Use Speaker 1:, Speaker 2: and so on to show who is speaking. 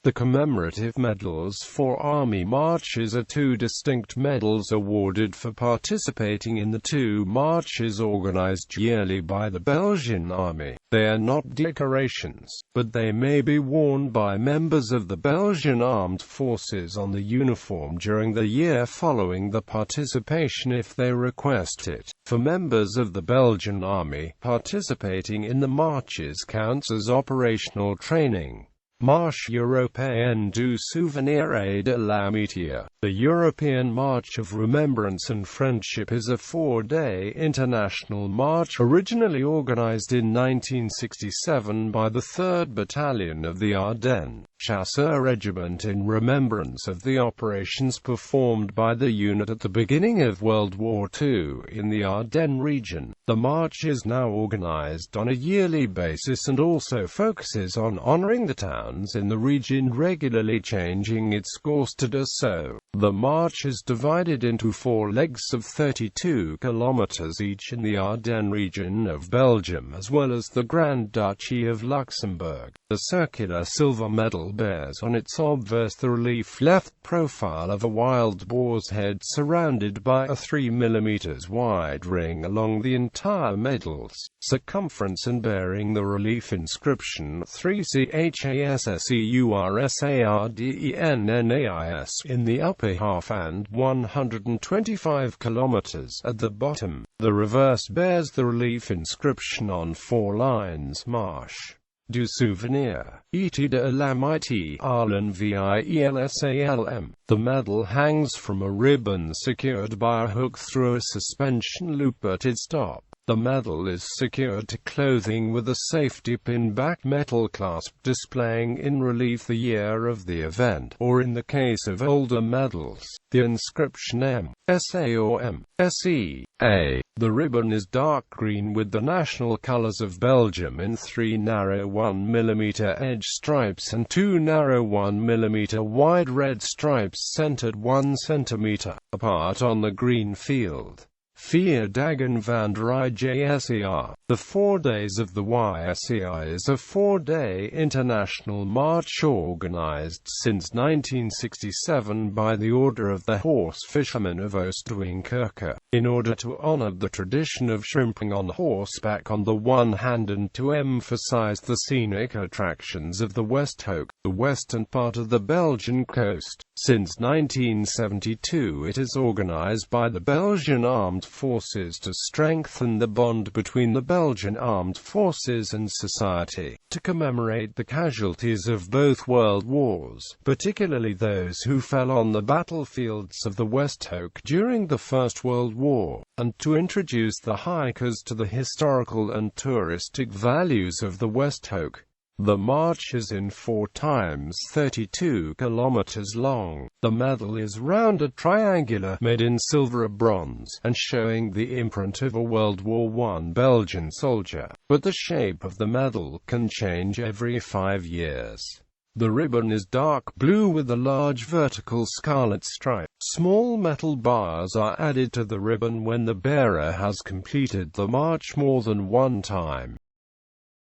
Speaker 1: The Commemorative Medals for Army Marches are two distinct medals awarded for participating in the two marches organized yearly by the Belgian Army. They are not decorations, but they may be worn by members of the Belgian Armed Forces on the uniform during the year following the participation if they request it. For members of the Belgian Army, participating in the marches counts as operational training. Marche européenne du souvenir et de l'amitié. The European March of Remembrance and Friendship is a 4-day international march originally organized in 1967 by the 3rd Battalion of the Ardennes Chasseur Regiment in remembrance of the operations performed by the unit at the beginning of World War II in the Ardennes region. The march is now organized on a yearly basis and also focuses on honoring the towns in the region, regularly changing its course to do so. The march is divided into 4 legs of 32 kilometers each in the Ardennes region of Belgium as well as the Grand Duchy of Luxembourg. The circular silver medal bears on its obverse the relief left profile of a wild boar's head surrounded by a 3 mm wide ring along the entire medal's circumference and bearing the relief inscription 3CHASSEURSARDENNAIS in the upper half and 125 kilometers at the bottom. The reverse bears the relief inscription on 4 lines: Marche du souvenir, et de l'amitié, l'envielsalm. The medal hangs from a ribbon secured by a hook through a suspension loop at its top. The medal is secured to clothing with a safety pin back metal clasp displaying in relief the year of the event, or in the case of older medals, the inscription M.SA or M.SE.A. The ribbon is dark green with the national colors of Belgium in 3 narrow 1 mm edge stripes and 2 narrow 1 mm wide red stripes centered 1 cm apart on the green field. 4 dagen van der IJSER. The 4 Days of the YSEI is a 4-day international march organized since 1967 by the Order of the Horse Fishermen of Oost-Duinkerke, in order to honor the tradition of shrimping on horseback on the one hand and to emphasize the scenic attractions of the Westhoek, the western part of the Belgian coast. Since 1972 it is organized by the Belgian Armed Forces to strengthen the bond between the Belgian Armed Forces and society, to commemorate the casualties of both world wars, particularly those who fell on the battlefields of the Westhoek during the First World War, and to introduce the hikers to the historical and touristic values of the Westhoek. The march is in 4 times 32 kilometers long. The medal is rounded triangular, made in silver or bronze, and showing the imprint of a World War I Belgian soldier. But the shape of the medal can change every 5 years. The ribbon is dark blue with a large vertical scarlet stripe. Small metal bars are added to the ribbon when the bearer has completed the march more than one time.